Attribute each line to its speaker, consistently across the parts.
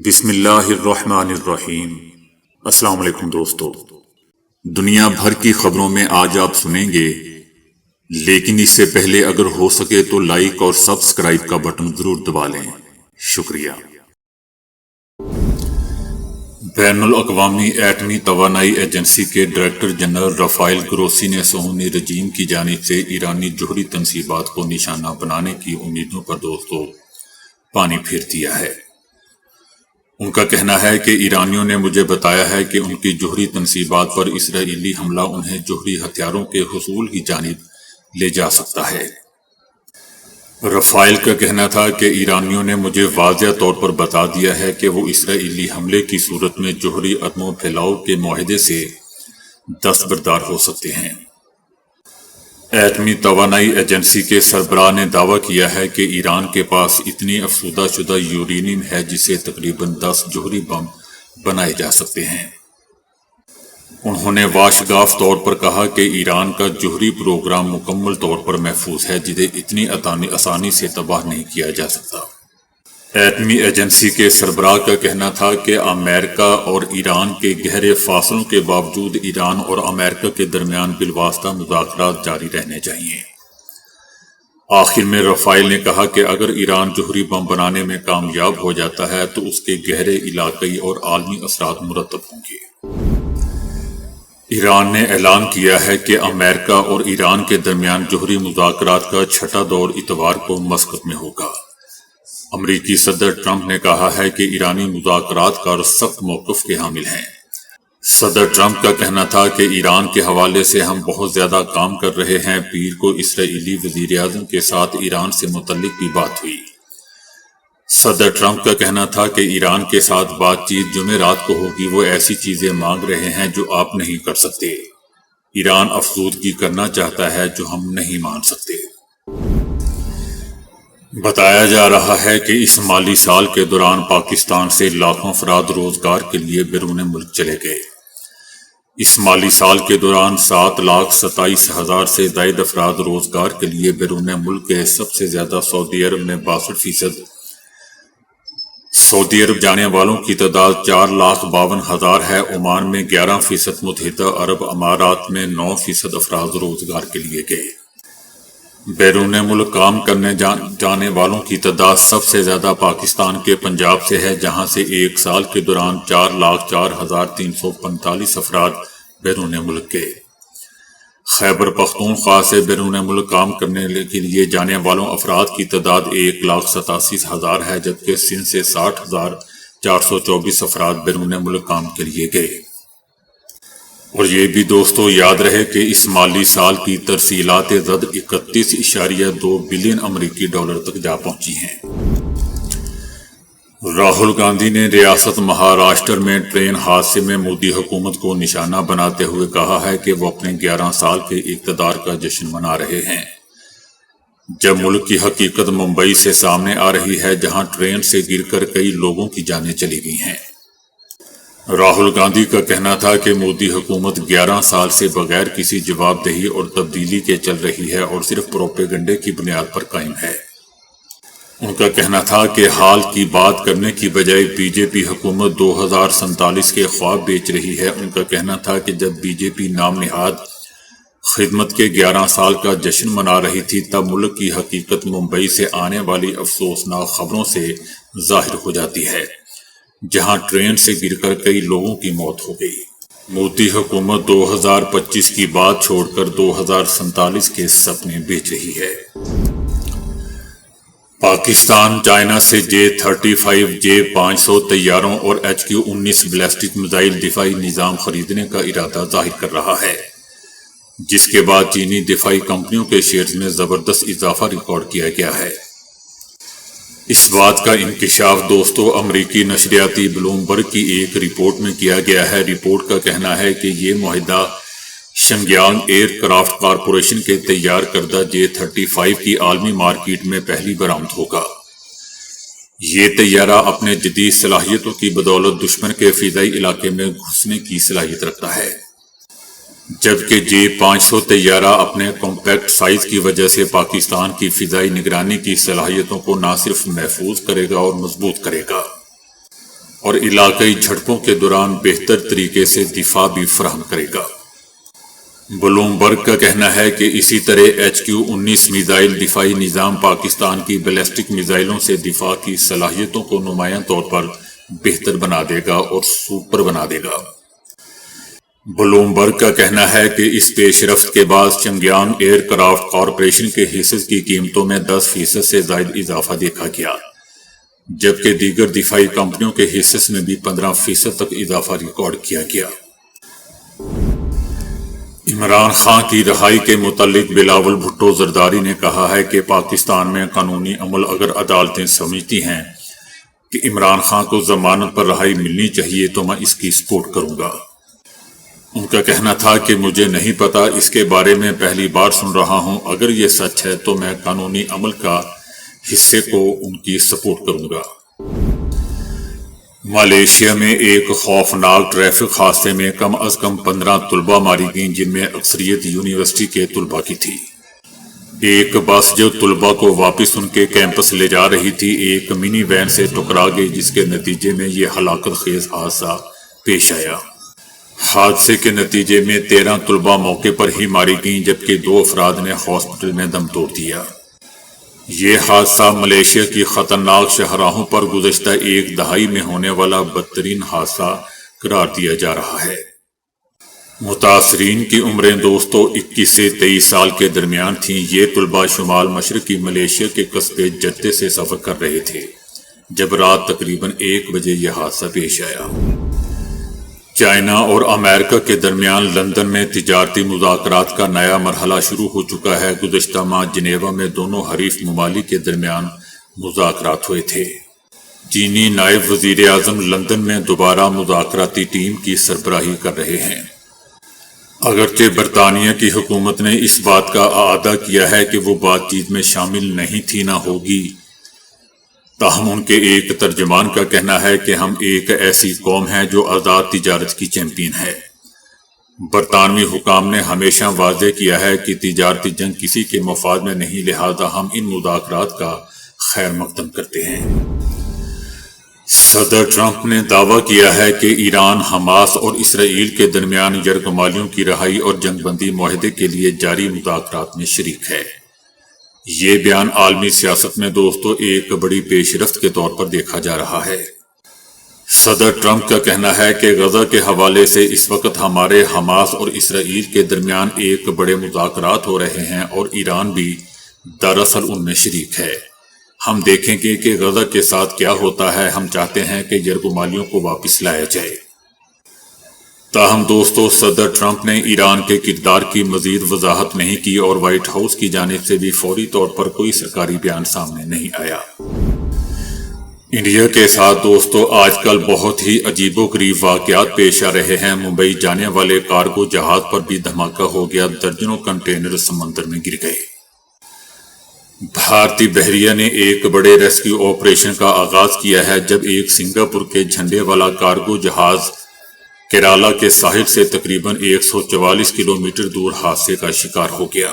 Speaker 1: بسم اللہ الرحمن الرحیم۔ السلام علیکم دوستو، دنیا بھر کی خبروں میں آج آپ سنیں گے، لیکن اس سے پہلے اگر ہو سکے تو لائک اور سبسکرائب کا بٹن ضرور دبا لیں۔ شکریہ۔ بین الاقوامی ایٹمی توانائی ایجنسی کے ڈائریکٹر جنرل رافائل گروسی نے صہیونی رجیم کی جانب سے ایرانی جوہری تنصیبات کو نشانہ بنانے کی امیدوں پر دوستو پانی پھیر دیا ہے۔ ان کا کہنا ہے کہ ایرانیوں نے مجھے بتایا ہے کہ ان کی جوہری تنصیبات پر اسرائیلی حملہ انہیں جوہری ہتھیاروں کے حصول کی جانب لے جا سکتا ہے۔ رافائل کا کہنا تھا کہ ایرانیوں نے مجھے واضح طور پر بتا دیا ہے کہ وہ اسرائیلی حملے کی صورت میں جوہری عدم و پھیلاؤ کے معاہدے سے دستبردار ہو سکتے ہیں۔ ایٹمی توانائی ایجنسی کے سربراہ نے دعویٰ کیا ہے کہ ایران کے پاس اتنی افزودہ شدہ یورینیم ہے جسے تقریباً 10 جوہری بم بنائے جا سکتے ہیں۔ انہوں نے واشگاف طور پر کہا کہ ایران کا جوہری پروگرام مکمل طور پر محفوظ ہے جسے اتنی آسانی سے تباہ نہیں کیا جا سکتا۔ ایٹمی ایجنسی کے سربراہ کا کہنا تھا کہ امریکہ اور ایران کے گہرے فاصلوں کے باوجود ایران اور امریکہ کے درمیان بالواسطہ مذاکرات جاری رہنے چاہیے۔ آخر میں رافائل نے کہا کہ اگر ایران جوہری بم بنانے میں کامیاب ہو جاتا ہے تو اس کے گہرے علاقائی اور عالمی اثرات مرتب ہوں گے۔ ایران نے اعلان کیا ہے کہ امریکہ اور ایران کے درمیان جوہری مذاکرات کا چھٹا دور اتوار کو مسقط میں ہوگا۔ امریکی صدر ٹرمپ نے کہا ہے کہ ایرانی مذاکرات کا سخت موقف کے حامل ہیں۔ صدر ٹرمپ کا کہنا تھا کہ ایران کے حوالے سے ہم بہت زیادہ کام کر رہے ہیں۔ پیر کو اسرائیلی وزیر اعظم کے ساتھ ایران سے متعلق بھی بات ہوئی۔ صدر ٹرمپ کا کہنا تھا کہ ایران کے ساتھ بات چیت جمعرات کو ہوگی۔ وہ ایسی چیزیں مانگ رہے ہیں جو آپ نہیں کر سکتے۔ ایران افزودگی کرنا چاہتا ہے جو ہم نہیں مان سکتے۔ بتایا جا رہا ہے کہ اس مالی سال کے دوران پاکستان سے لاکھوں افراد روزگار کے لیے بیرون ملک چلے گئے۔ اس مالی سال کے دوران 7,27,000 سے زائد افراد روزگار کے لیے بیرون ملک گئے۔ سب سے زیادہ سعودی عرب میں 62%، سعودی عرب جانے والوں کی تعداد 4,52,000 ہے۔ عمان میں 11%، متحدہ عرب امارات میں 9% افراد روزگار کے لیے گئے۔ بیرون ملک کام کرنے جانے والوں کی تعداد سب سے زیادہ پاکستان کے پنجاب سے ہے، جہاں سے ایک سال کے دوران 4,04,345 افراد بیرون ملک گئے۔ خیبر پختونخوا سے بیرون ملک کام کرنے کے لیے جانے والوں افراد کی تعداد 1,87,000 ہے، جبکہ سندھ سے 60,424 افراد بیرون ملک کام کے لیے گئے۔ اور یہ بھی دوستو یاد رہے کہ اس مالی سال کی ترسیلات زد 31.2 بلین امریکی ڈالر تک جا پہنچی ہیں۔ راہل گاندھی نے ریاست مہاراشٹر میں ٹرین حادثے میں مودی حکومت کو نشانہ بناتے ہوئے کہا ہے کہ وہ اپنے 11 سال کے اقتدار کا جشن منا رہے ہیں، جب ملک کی حقیقت ممبئی سے سامنے آ رہی ہے، جہاں ٹرین سے گر کر کئی لوگوں کی جانیں چلی گئی ہیں۔ راہل گاندھی کا کہنا تھا کہ مودی حکومت 11 سال سے بغیر کسی جواب دہی اور تبدیلی کے چل رہی ہے اور صرف پروپیگنڈے کی بنیاد پر قائم ہے۔ ان کا کہنا تھا کہ حال کی بات کرنے کی بجائے بی جے پی حکومت 2047 کے خواب بیچ رہی ہے۔ ان کا کہنا تھا کہ جب بی جے پی نام نہاد خدمت کے 11 سال کا جشن منا رہی تھی، تب ملک کی حقیقت ممبئی سے آنے والی افسوسناک خبروں سے ظاہر ہو جاتی ہے، جہاں ٹرین سے گر کر کئی لوگوں کی موت ہو گئی۔ مودی حکومت 2025 کی بات چھوڑ کر 2047 کے سپنے بیچ رہی ہے۔ پاکستان چائنا سے J-35 J-500 طیاروں اور HQ-19 بیلسٹک میزائل دفاعی نظام خریدنے کا ارادہ ظاہر کر رہا ہے، جس کے بعد چینی دفاعی کمپنیوں کے شیئرز میں زبردست اضافہ ریکارڈ کیا گیا ہے۔ اس بات کا انکشاف دوستو امریکی نشریاتی بلومبرگ کی ایک رپورٹ میں کیا گیا ہے۔ رپورٹ کا کہنا ہے کہ یہ معاہدہ شنگیانگ ایئر کرافٹ کارپوریشن کے تیار کردہ J-35 کی عالمی مارکیٹ میں پہلی برآمد ہوگا۔ یہ طیارہ اپنے جدید صلاحیتوں کی بدولت دشمن کے فضائی علاقے میں گھسنے کی صلاحیت رکھتا ہے، جبکہ J-500 طیارہ اپنے کمپیکٹ سائز کی وجہ سے پاکستان کی فضائی نگرانی کی صلاحیتوں کو نہ صرف محفوظ کرے گا اور مضبوط کرے گا، اور علاقائی جھڑپوں کے دوران بہتر طریقے سے دفاع بھی فراہم کرے گا۔ بلومبرگ کا کہنا ہے کہ اسی طرح HQ-19 میزائل دفاعی نظام پاکستان کی بیلسٹک میزائلوں سے دفاع کی صلاحیتوں کو نمایاں طور پر بہتر بنا دے گا اور سپر بنا دے گا۔ بلومبرگ کا کہنا ہے کہ اس پیش رفت کے بعد چنگیانگ ایئر کرافٹ کارپوریشن کے حصص کی قیمتوں میں 10% سے زائد اضافہ دیکھا گیا، جبکہ دیگر دفاعی کمپنیوں کے حصص میں بھی 15% تک اضافہ ریکارڈ کیا گیا۔ عمران خان کی رہائی کے متعلق بلاول بھٹو زرداری نے کہا ہے کہ پاکستان میں قانونی عمل اگر عدالتیں سمجھتی ہیں کہ عمران خان کو ضمانت پر رہائی ملنی چاہیے تو میں اس کی سپورٹ کروں گا۔ ان کا کہنا تھا کہ مجھے نہیں پتا، اس کے بارے میں پہلی بار سن رہا ہوں، اگر یہ سچ ہے تو میں قانونی عمل کا حصے کو ان کی سپورٹ کروں گا۔ ملائیشیا میں ایک خوفناک ٹریفک حادثے میں کم از کم 15 طلبہ ماری گئیں، جن میں اکثریت یونیورسٹی کے طلبہ کی تھی۔ ایک بس جو طلبہ کو واپس ان کے کیمپس لے جا رہی تھی ایک منی وین سے ٹکرا گئی، جس کے نتیجے میں یہ ہلاکت خیز حادثہ پیش آیا۔ حادثے کے نتیجے میں 13 طلبہ موقع پر ہی ماری گئیں، جبکہ 2 افراد نے ہاسپٹل میں دم توڑ دیا۔ یہ حادثہ ملائیشیا کی خطرناک شاہراہوں پر گزشتہ ایک دہائی میں ہونے والا بدترین حادثہ قرار دیا جا رہا ہے۔ متاثرین کی عمریں 21 سے 23 سال کے درمیان تھیں۔ یہ طلبہ شمال مشرقی ملائیشیا کے قصبے جدے سے سفر کر رہے تھے جب رات تقریباً 1 بجے یہ حادثہ پیش آیا۔ چائنا اور امریکہ کے درمیان لندن میں تجارتی مذاکرات کا نیا مرحلہ شروع ہو چکا ہے۔ گزشتہ ماہ جنیوا میں دونوں حریف ممالک کے درمیان مذاکرات ہوئے تھے۔ چینی نائب وزیر اعظم لندن میں دوبارہ مذاکراتی ٹیم کی سربراہی کر رہے ہیں۔ اگرچہ برطانیہ کی حکومت نے اس بات کا اعادہ کیا ہے کہ وہ بات چیت میں شامل نہیں تھی نہ ہوگی، تاہم ان کے ایک ترجمان کا کہنا ہے کہ ہم ایک ایسی قوم ہیں جو آزاد تجارت کی چیمپئن ہے۔ برطانوی حکام نے ہمیشہ واضح کیا ہے کہ تجارتی جنگ کسی کے مفاد میں نہیں، لہذا ہم ان مذاکرات کا خیر مقدم کرتے ہیں۔ صدر ٹرمپ نے دعویٰ کیا ہے کہ ایران حماس اور اسرائیل کے درمیان یرغمالیوں کی رہائی اور جنگ بندی معاہدے کے لیے جاری مذاکرات میں شریک ہے۔ یہ بیان عالمی سیاست میں ایک بڑی پیش رفت کے طور پر دیکھا جا رہا ہے۔ صدر ٹرمپ کا کہنا ہے کہ غزہ کے حوالے سے اس وقت ہمارے حماس اور اسرائیل کے درمیان ایک بڑے مذاکرات ہو رہے ہیں اور ایران بھی دراصل ان میں شریک ہے۔ ہم دیکھیں گے کہ غزہ کے ساتھ کیا ہوتا ہے۔ ہم چاہتے ہیں کہ یرغمالیوں کو واپس لایا جائے۔ تاہم صدر ٹرمپ نے ایران کے کردار کی مزید وضاحت نہیں کی اور وائٹ ہاؤس کی جانب سے بھی فوری طور پر کوئی سرکاری بیان سامنے نہیں آیا۔ انڈیا کے ساتھ آج کل بہت ہی عجیب و غریب واقعات پیش آ رہے ہیں۔ ممبئی جانے والے کارگو جہاز پر بھی دھماکہ ہو گیا، درجنوں کنٹینر سمندر میں گر گئے۔ بھارتی بحریہ نے ایک بڑے ریسکیو آپریشن کا آغاز کیا ہے جب ایک سنگاپور کے جھنڈے والا کارگو جہاز کیرالا کے ساحل سے تقریباً 144 کلومیٹر دور حادثے کا شکار ہو گیا۔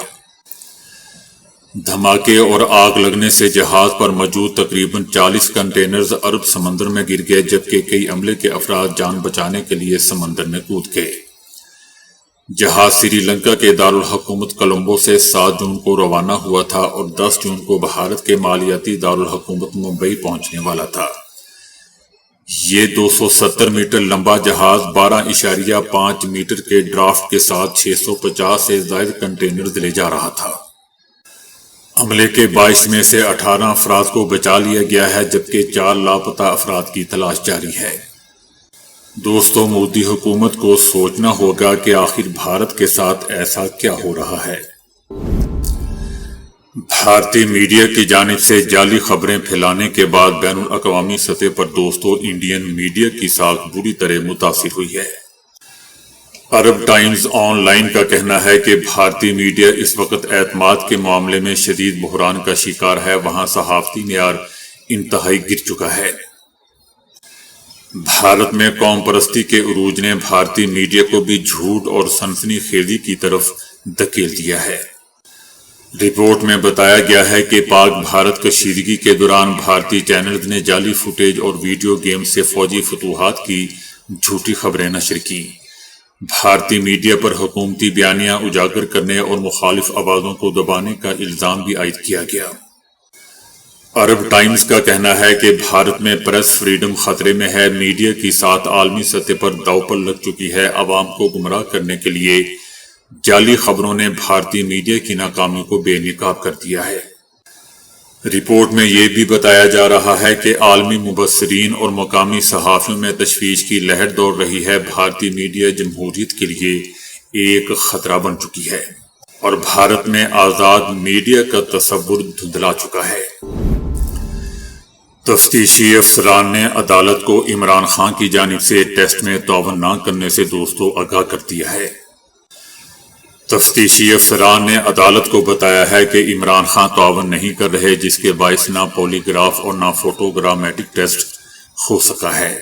Speaker 1: دھماکے اور آگ لگنے سے جہاز پر موجود تقریباً 40 کنٹینرز عرب سمندر میں گر گئے، جبکہ کئی عملے کے افراد جان بچانے کے لیے سمندر میں کود گئے۔ جہاز سری لنکا کے دارالحکومت کولمبو سے 7 جون کو روانہ ہوا تھا اور 10 جون کو بھارت کے مالیاتی دارالحکومت ممبئی پہنچنے والا تھا۔ یہ 270 میٹر لمبا جہاز 12.5 میٹر کے ڈرافٹ کے ساتھ 650 سے زائد کنٹینرز لے جا رہا تھا۔ عملے کے 22 میں سے 18 افراد کو بچا لیا گیا ہے، جبکہ 4 لاپتہ افراد کی تلاش جاری ہے۔ مودی حکومت کو سوچنا ہوگا کہ آخر بھارت کے ساتھ ایسا کیا ہو رہا ہے۔ بھارتی میڈیا کی جانب سے جعلی خبریں پھیلانے کے بعد بین الاقوامی سطح پر انڈین میڈیا کی ساکھ بری طرح متاثر ہوئی ہے۔ عرب ٹائمز آن لائن کا کہنا ہے کہ بھارتی میڈیا اس وقت اعتماد کے معاملے میں شدید بحران کا شکار ہے، وہاں صحافتی معیار انتہائی گر چکا ہے۔ بھارت میں قوم پرستی کے عروج نے بھارتی میڈیا کو بھی جھوٹ اور سنسنی خیزی کی طرف دھکیل دیا ہے۔ رپورٹ میں بتایا گیا ہے کہ پاک بھارت کشیدگی کے دوران بھارتی چینلز نے جعلی فوٹیج اور ویڈیو گیم سے فوجی فتوحات کی جھوٹی خبریں نشر کی۔ بھارتی میڈیا پر حکومتی بیانیاں اجاگر کرنے اور مخالف آوازوں کو دبانے کا الزام بھی عائد کیا گیا۔ عرب ٹائمز کا کہنا ہے کہ بھارت میں پریس فریڈم خطرے میں ہے۔ میڈیا کی ساتھ عالمی سطح پر داؤ پر لگ چکی ہے۔ عوام کو گمراہ کرنے کے لیے جعلی خبروں نے بھارتی میڈیا کی ناکامی کو بے نقاب کر دیا ہے۔ رپورٹ میں یہ بھی بتایا جا رہا ہے کہ عالمی مبصرین اور مقامی صحافیوں میں تشویش کی لہر دوڑ رہی ہے۔ بھارتی میڈیا جمہوریت کے لیے ایک خطرہ بن چکی ہے اور بھارت میں آزاد میڈیا کا تصور دھندلا چکا ہے۔ تفتیشی افسران نے عدالت کو عمران خان کی جانب سے ٹیسٹ میں تعاون نہ کرنے سے دوستوں آگاہ کر دیا ہے۔ تفتیشی افسران نے عدالت کو بتایا ہے کہ عمران خان تعاون نہیں کر رہے، جس کے باعث نہ پولی گراف اور نہ فوٹوگرامیٹک ٹیسٹ ہو سکا ہے۔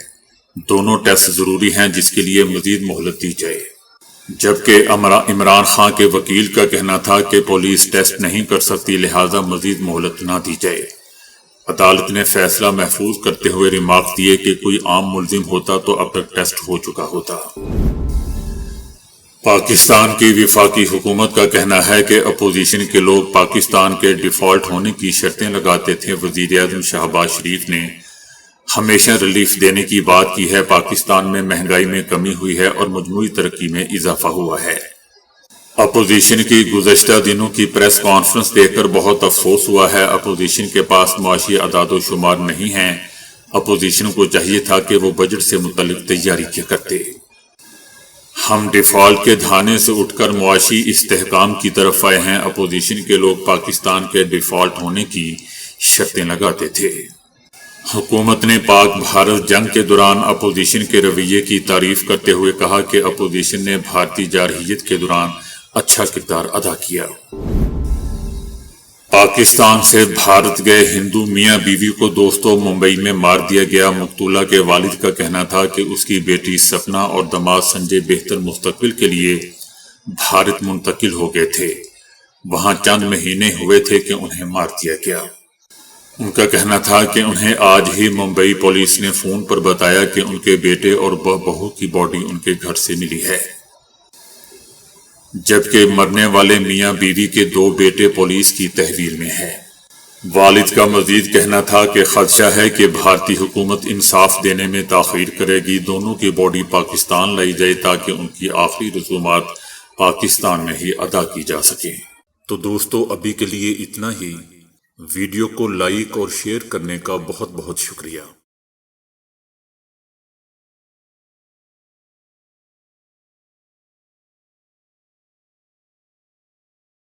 Speaker 1: دونوں ٹیسٹ ضروری ہیں جس کے لیے مزید مہلت دی جائے، جبکہ عمران خان کے وکیل کا کہنا تھا کہ پولیس ٹیسٹ نہیں کر سکتی، لہذا مزید مہلت نہ دی جائے۔ عدالت نے فیصلہ محفوظ کرتے ہوئے ریمارک دیے کہ کوئی عام ملزم ہوتا تو اب تک ٹیسٹ ہو چکا ہوتا۔ پاکستان کی وفاقی حکومت کا کہنا ہے کہ اپوزیشن کے لوگ پاکستان کے ڈیفالٹ ہونے کی شرطیں لگاتے تھے۔ وزیر اعظم شہباز شریف نے ہمیشہ ریلیف دینے کی بات کی ہے۔ پاکستان میں مہنگائی میں کمی ہوئی ہے اور مجموعی ترقی میں اضافہ ہوا ہے۔ اپوزیشن کی گزشتہ دنوں کی پریس کانفرنس دیکھ کر بہت افسوس ہوا ہے۔ اپوزیشن کے پاس معاشی اعداد و شمار نہیں ہیں۔ اپوزیشن کو چاہیے تھا کہ وہ بجٹ سے متعلق تیاری کیا کرتے۔ ہم ڈیفالٹ کے دھانے سے اٹھ کر معاشی استحکام کی طرف آئے ہیں۔ اپوزیشن کے لوگ پاکستان کے ڈیفالٹ ہونے کی شرطیں لگاتے تھے۔ حکومت نے پاک بھارت جنگ کے دوران اپوزیشن کے رویے کی تعریف کرتے ہوئے کہا کہ اپوزیشن نے بھارتی جارحیت کے دوران اچھا کردار ادا کیا۔ پاکستان سے بھارت گئے ہندو میاں بیوی کو دوستوں ممبئی میں مار دیا گیا۔ مقتولہ کے والد کا کہنا تھا کہ اس کی بیٹی سپنا اور داماد سنجے بہتر مستقبل کے لیے بھارت منتقل ہو گئے تھے۔ وہاں چند مہینے ہوئے تھے کہ انہیں مار دیا گیا۔ ان کا کہنا تھا کہ انہیں آج ہی ممبئی پولیس نے فون پر بتایا کہ ان کے بیٹے اور بہو کی باڈی ان کے گھر سے ملی ہے، جبکہ مرنے والے میاں بیوی کے 2 بیٹے پولیس کی تحویل میں ہیں۔ والد کا مزید کہنا تھا کہ خدشہ ہے کہ بھارتی حکومت انصاف دینے میں تاخیر کرے گی۔ دونوں کی باڈی پاکستان لائی جائے تاکہ ان کی آخری رسومات پاکستان میں ہی ادا کی جا سکیں۔ تو دوستو ابھی کے لیے اتنا ہی۔ ویڈیو کو لائک اور شیئر کرنے کا بہت بہت شکریہ۔